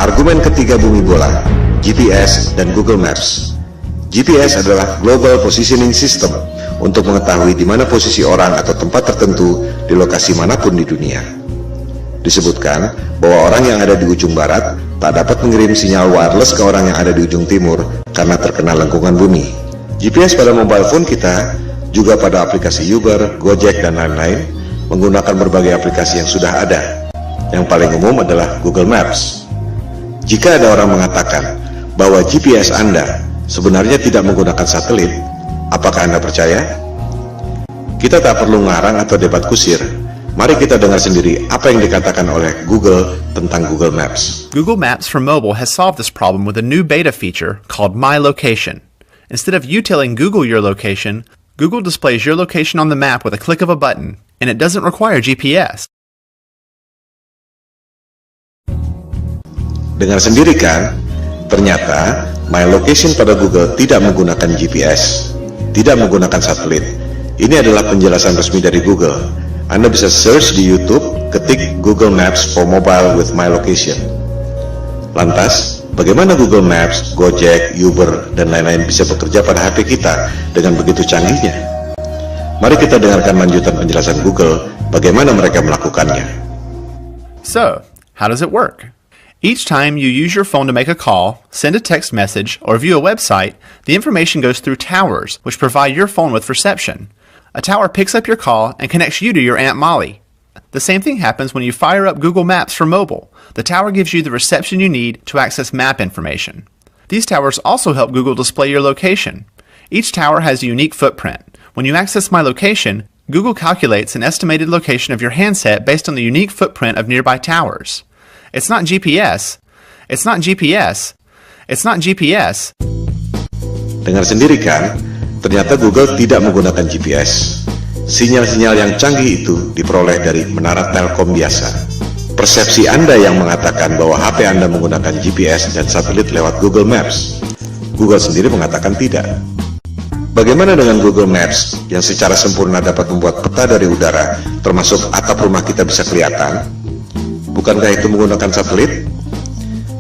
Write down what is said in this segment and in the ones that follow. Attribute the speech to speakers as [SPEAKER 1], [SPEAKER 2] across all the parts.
[SPEAKER 1] Argumen ketiga bumi bola, GPS dan Google Maps. GPS adalah Global Positioning System untuk mengetahui di mana posisi orang atau tempat tertentu di lokasi manapun di dunia. Disebutkan bahwa orang yang ada di ujung barat tak dapat mengirim sinyal wireless ke orang yang ada di ujung timur karena terkena lengkungan bumi. GPS pada mobile phone kita, juga pada aplikasi Uber, Gojek, dan lain-lain, menggunakan berbagai aplikasi yang sudah ada. Yang paling umum adalah Google Maps. Jika ada orang mengatakan bahwa GPS Anda sebenarnya tidak menggunakan satelit, apakah Anda percaya? Kita tak perlu ngarang atau debat kusir. Mari kita dengar sendiri apa yang dikatakan oleh Google tentang Google Maps.
[SPEAKER 2] Google Maps for mobile has solved this problem with a new beta feature called My Location. Instead of you telling Google your location, Google displays your location on the map with a click of a button, and it doesn't require GPS.
[SPEAKER 1] Dengar sendiri kan? Ternyata My Location pada Google tidak menggunakan GPS, tidak menggunakan satelit. Ini adalah penjelasan resmi dari Google. Anda bisa search di YouTube, ketik Google Maps for Mobile with My Location. Lantas, bagaimana Google Maps, Gojek, Uber, dan lain-lain bisa bekerja pada HP kita dengan begitu canggihnya? Mari kita dengarkan lanjutan penjelasan Google bagaimana mereka melakukannya.
[SPEAKER 2] So, how does it work? Each time you use your phone to make a call, send a text message, or view a website, the information goes through towers, which provide your phone with reception. A tower picks up your call and connects you to your Aunt Molly. The same thing happens when you fire up Google Maps for mobile. The tower gives you the reception you need to access map information. These towers also help Google display your location. Each tower has a unique footprint. When you access My Location, Google calculates an estimated location of your handset based on the unique footprint of nearby towers. It's not GPS. It's not GPS. It's not GPS.
[SPEAKER 1] Dengar sendiri kan? Ternyata Google tidak menggunakan GPS. Sinyal-sinyal yang canggih itu diperoleh dari menara Telkom biasa. Persepsi Anda yang mengatakan bahwa HP Anda menggunakan GPS dan satelit lewat Google Maps. Google sendiri mengatakan tidak. Bagaimana dengan Google Maps yang secara sempurna dapat membuat peta dari udara, termasuk atap rumah kita bisa kelihatan? Bukankah itu menggunakan satelit?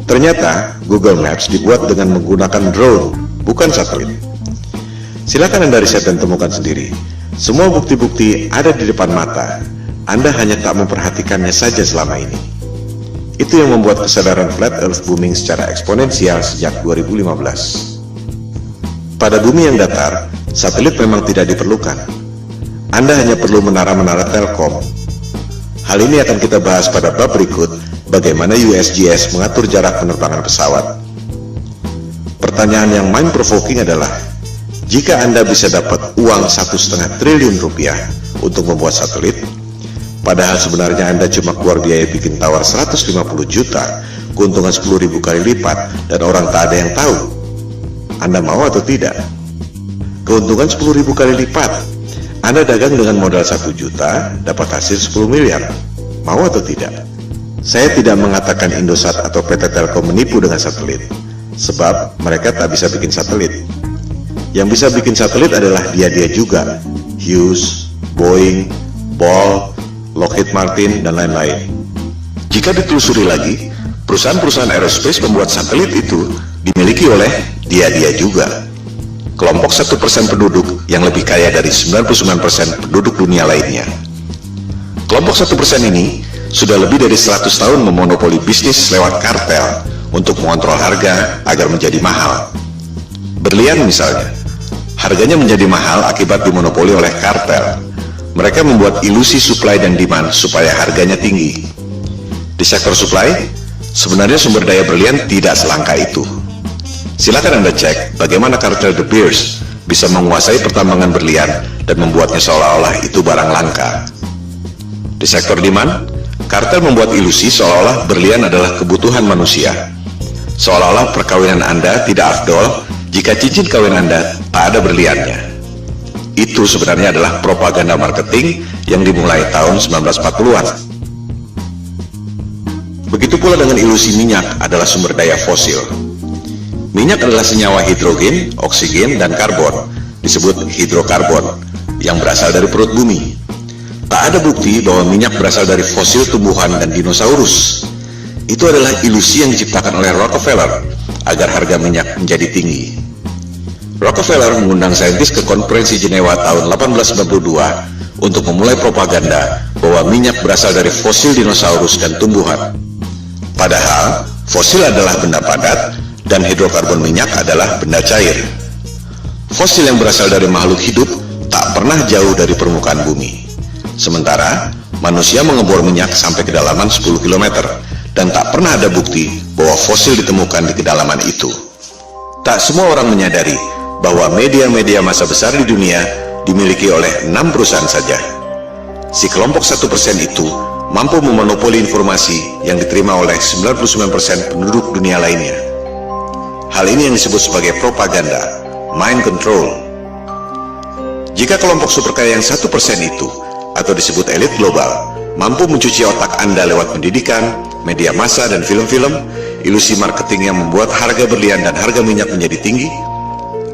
[SPEAKER 1] Ternyata Google Maps dibuat dengan menggunakan drone, bukan satelit. Silakan Anda riset dan temukan sendiri. Semua bukti-bukti ada di depan mata. Anda hanya tak memperhatikannya saja selama ini. Itu yang membuat kesadaran Flat Earth booming secara eksponensial sejak 2015. Pada bumi yang datar, satelit memang tidak diperlukan. Anda hanya perlu menara-menara Telkom. Hal ini akan kita bahas pada bab berikut, bagaimana USGS mengatur jarak penerbangan pesawat. Pertanyaan yang mind-provoking adalah, jika Anda bisa dapat uang 1,5 triliun rupiah untuk membuat satelit, padahal sebenarnya Anda cuma keluar biaya bikin tower 150 juta, keuntungan 10.000 kali lipat, dan orang tak ada yang tahu, Anda mau atau tidak? Keuntungan 10.000 kali lipat. Anda dagang dengan modal 1 juta, dapat hasil 10 miliar. Mau atau tidak? Saya tidak mengatakan Indosat atau PT Telkom menipu dengan satelit, sebab mereka tak bisa bikin satelit. Yang bisa bikin satelit adalah dia-dia juga, Hughes, Boeing, Ball, Lockheed Martin, dan lain-lain. Jika ditelusuri lagi, perusahaan-perusahaan aerospace pembuat satelit itu dimiliki oleh dia-dia juga. Kelompok 1% penduduk yang lebih kaya dari 99% penduduk dunia lainnya. Kelompok 1% ini sudah lebih dari 100 tahun memonopoli bisnis lewat kartel untuk mengontrol harga agar menjadi mahal. Berlian misalnya, harganya menjadi mahal akibat dimonopoli oleh kartel. Mereka membuat ilusi supply dan demand supaya harganya tinggi. Di sektor supply, sebenarnya sumber daya berlian tidak selangka itu. Silakan Anda cek bagaimana kartel De Beers bisa menguasai pertambangan berlian dan membuatnya seolah-olah itu barang langka. Di sektor demand, kartel membuat ilusi seolah-olah berlian adalah kebutuhan manusia. Seolah-olah perkawinan Anda tidak afdol jika cincin kawin Anda tak ada berliannya. Itu sebenarnya adalah propaganda marketing yang dimulai tahun 1940-an. Begitu pula dengan ilusi minyak adalah sumber daya fosil. Minyak adalah senyawa hidrogen, oksigen, dan karbon, disebut hidrokarbon, yang berasal dari perut bumi. Tak ada bukti bahwa minyak berasal dari fosil tumbuhan dan dinosaurus. Itu adalah ilusi yang diciptakan oleh Rockefeller agar harga minyak menjadi tinggi. Rockefeller mengundang saintis ke konferensi Jenewa tahun 1892 untuk memulai propaganda bahwa minyak berasal dari fosil dinosaurus dan tumbuhan. Padahal, fosil adalah benda padat dan hidrokarbon minyak adalah benda cair. Fosil yang berasal dari makhluk hidup tak pernah jauh dari permukaan bumi. Sementara, manusia mengebor minyak sampai kedalaman 10 km dan tak pernah ada bukti bahwa fosil ditemukan di kedalaman itu. Tak semua orang menyadari bahwa media-media massa besar di dunia dimiliki oleh 6 perusahaan saja. Si kelompok 1% itu mampu memonopoli informasi yang diterima oleh 99% penduduk dunia lainnya. Hal ini yang disebut sebagai propaganda, mind control. Jika kelompok super kaya yang 1% itu, atau disebut elit global, mampu mencuci otak Anda lewat pendidikan, media massa, dan film-film, ilusi marketing yang membuat harga berlian dan harga minyak menjadi tinggi,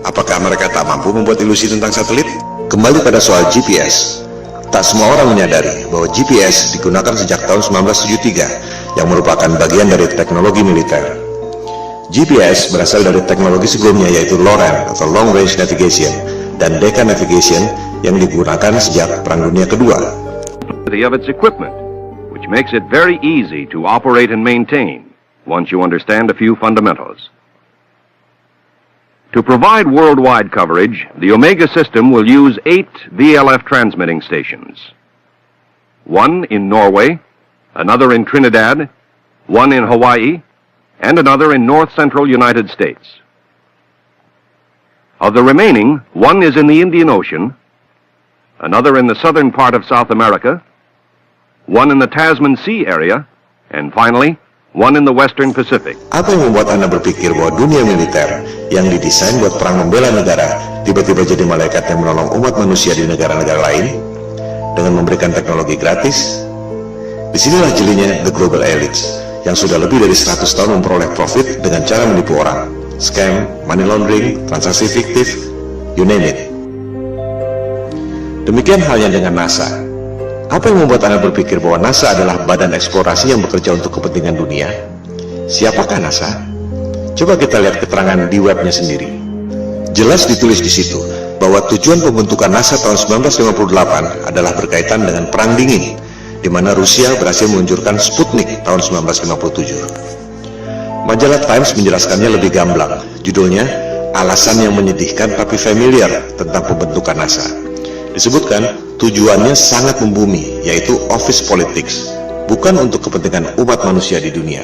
[SPEAKER 1] apakah mereka tak mampu membuat ilusi tentang satelit? Kembali pada soal GPS. Tak semua orang menyadari bahwa GPS digunakan sejak tahun 1973 yang merupakan bagian dari teknologi militer. GPS berasal dari teknologi sebelumnya yaitu LORAN atau Long Range Navigation dan Decca Navigation yang digunakan sejak Perang Dunia Kedua.
[SPEAKER 3] Of its equipment, which makes it very easy to operate and maintain once you understand a few fundamentals. To provide worldwide coverage, the Omega system will use 8 VLF transmitting stations. One in Norway, another in Trinidad, one in Hawaii, and another in north-central United States. Of the remaining, one is in the Indian Ocean, another in the southern part of South America, one in the Tasman Sea area, and finally, one in the Western Pacific.
[SPEAKER 1] Apa yang membuat Anda berpikir bahwa dunia militer yang didesain buat perang membela negara tiba-tiba jadi malaikat yang menolong umat manusia di negara-negara lain dengan memberikan teknologi gratis? Disinilah jelinya the global elites yang sudah lebih dari 100 tahun memperoleh profit dengan cara menipu orang, scam, money laundering, transaksi fiktif, you name it. Demikian halnya dengan NASA. Apa yang membuat Anda berpikir bahwa NASA adalah badan eksplorasi yang bekerja untuk kepentingan dunia? Siapakah NASA? Coba kita lihat keterangan di webnya sendiri. Jelas ditulis di situ bahwa tujuan pembentukan NASA tahun 1958 adalah berkaitan dengan Perang Dingin, di mana Rusia berhasil meluncurkan Sputnik tahun 1957. Majalah Times menjelaskannya lebih gamblang. Judulnya, Alasan yang Menyedihkan Tapi Familiar tentang Pembentukan NASA. Disebutkan, tujuannya sangat membumi, yaitu office politics, bukan untuk kepentingan umat manusia di dunia.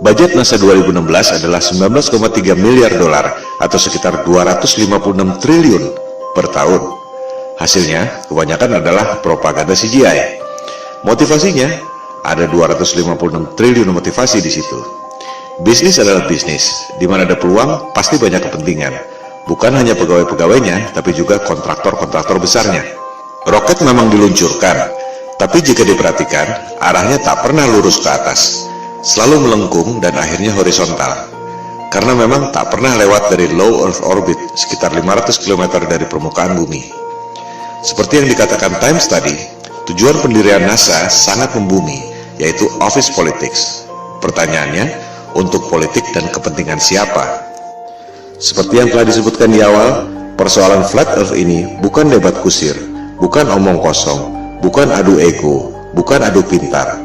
[SPEAKER 1] Budget NASA 2016 adalah 19,3 miliar dolar atau sekitar 256 triliun per tahun. Hasilnya, kebanyakan adalah propaganda CGI. Motivasinya, ada 256 triliun motivasi di situ. Bisnis adalah bisnis, di mana ada peluang, pasti banyak kepentingan. Bukan hanya pegawai-pegawainya, tapi juga kontraktor-kontraktor besarnya. Roket memang diluncurkan, tapi jika diperhatikan, arahnya tak pernah lurus ke atas, selalu melengkung dan akhirnya horizontal. Karena memang tak pernah lewat dari low Earth orbit, sekitar 500 km dari permukaan bumi. Seperti yang dikatakan Times tadi, tujuan pendirian NASA sangat membumi, yaitu office politics. Pertanyaannya, untuk politik dan kepentingan siapa? Seperti yang telah disebutkan di awal, persoalan flat earth ini bukan debat kusir, bukan omong kosong, bukan adu ego, bukan adu pintar,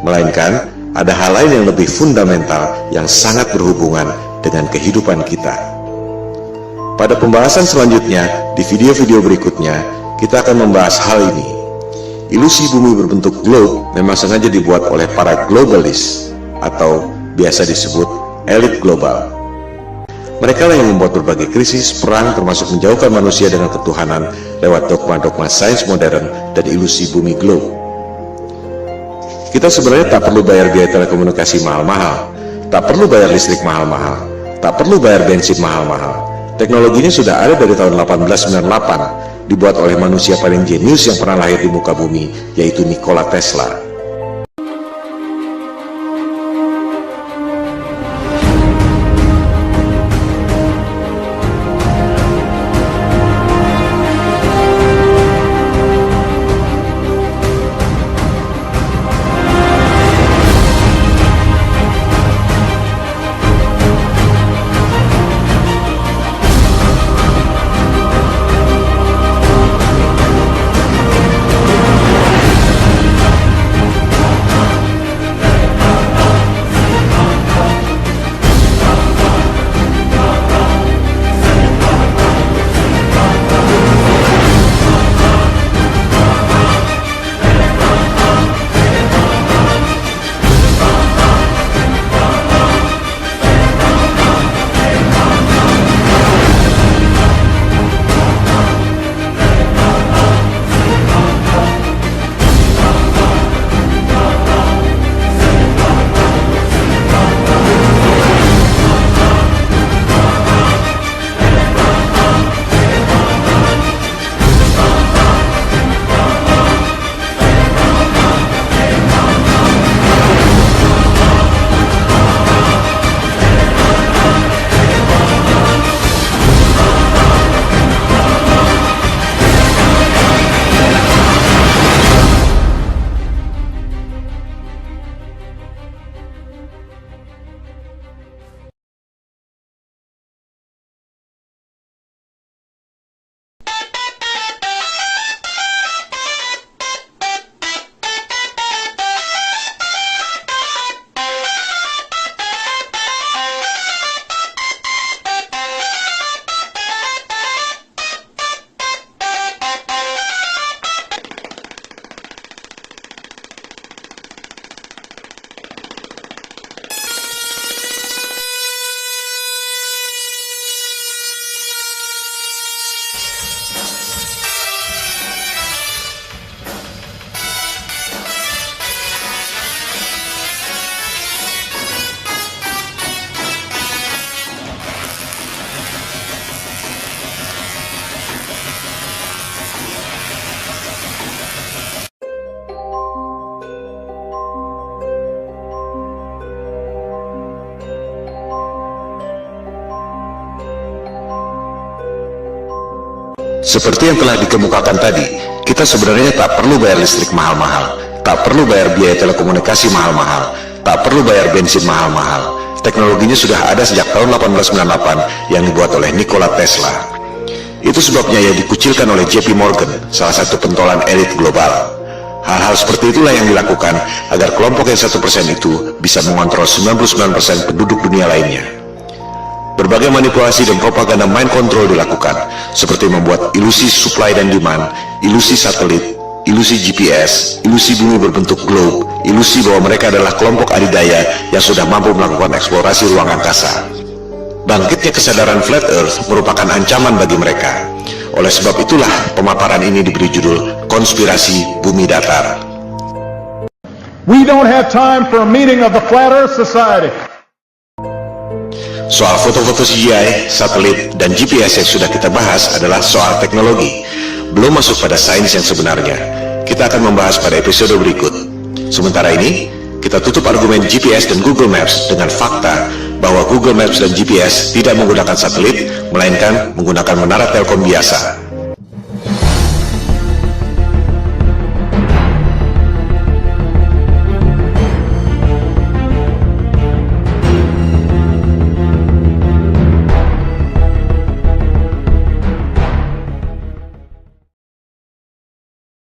[SPEAKER 1] melainkan ada hal lain yang lebih fundamental yang sangat berhubungan dengan kehidupan kita. Pada pembahasan selanjutnya, di video-video berikutnya, kita akan membahas hal ini. Ilusi bumi berbentuk globe memang sengaja dibuat oleh para globalis, atau biasa disebut elit global. Mereka lah yang membuat berbagai krisis, perang, termasuk menjauhkan manusia dengan ketuhanan lewat dogma-dogma sains modern dan ilusi bumi globe. Kita sebenarnya tak perlu bayar biaya telekomunikasi mahal-mahal, tak perlu bayar listrik mahal-mahal, tak perlu bayar bensin mahal-mahal. Teknologinya sudah ada dari tahun 1898, dibuat oleh manusia paling jenius yang pernah lahir di muka bumi, yaitu Nikola Tesla. Seperti yang telah dikemukakan tadi, kita sebenarnya tak perlu bayar listrik mahal-mahal, tak perlu bayar biaya telekomunikasi mahal-mahal, tak perlu bayar bensin mahal-mahal. Teknologinya sudah ada sejak tahun 1898 yang dibuat oleh Nikola Tesla. Itu sebabnya ia dikucilkan oleh JP Morgan, salah satu pentolan elit global. Hal-hal seperti itulah yang dilakukan agar kelompok yang 1% itu bisa mengontrol 99% penduduk dunia lainnya. Berbagai manipulasi dan propaganda mind control dilakukan, seperti membuat ilusi supply dan demand, ilusi satelit, ilusi GPS, ilusi bumi berbentuk globe, ilusi bahwa mereka adalah kelompok adidaya yang sudah mampu melakukan eksplorasi ruang angkasa. Bangkitnya kesadaran flat earth merupakan ancaman bagi mereka. Oleh sebab itulah pemaparan ini diberi judul Konspirasi Bumi Datar.
[SPEAKER 4] We don't have time for a meeting of the Flat Earth Society.
[SPEAKER 1] Soal foto-foto CGI, satelit, dan GPS yang sudah kita bahas adalah soal teknologi, belum masuk pada sains yang sebenarnya. Kita akan membahas pada episode berikut. Sementara ini, kita tutup argumen GPS dan Google Maps dengan fakta bahwa Google Maps dan GPS tidak menggunakan satelit, melainkan menggunakan menara telkom biasa.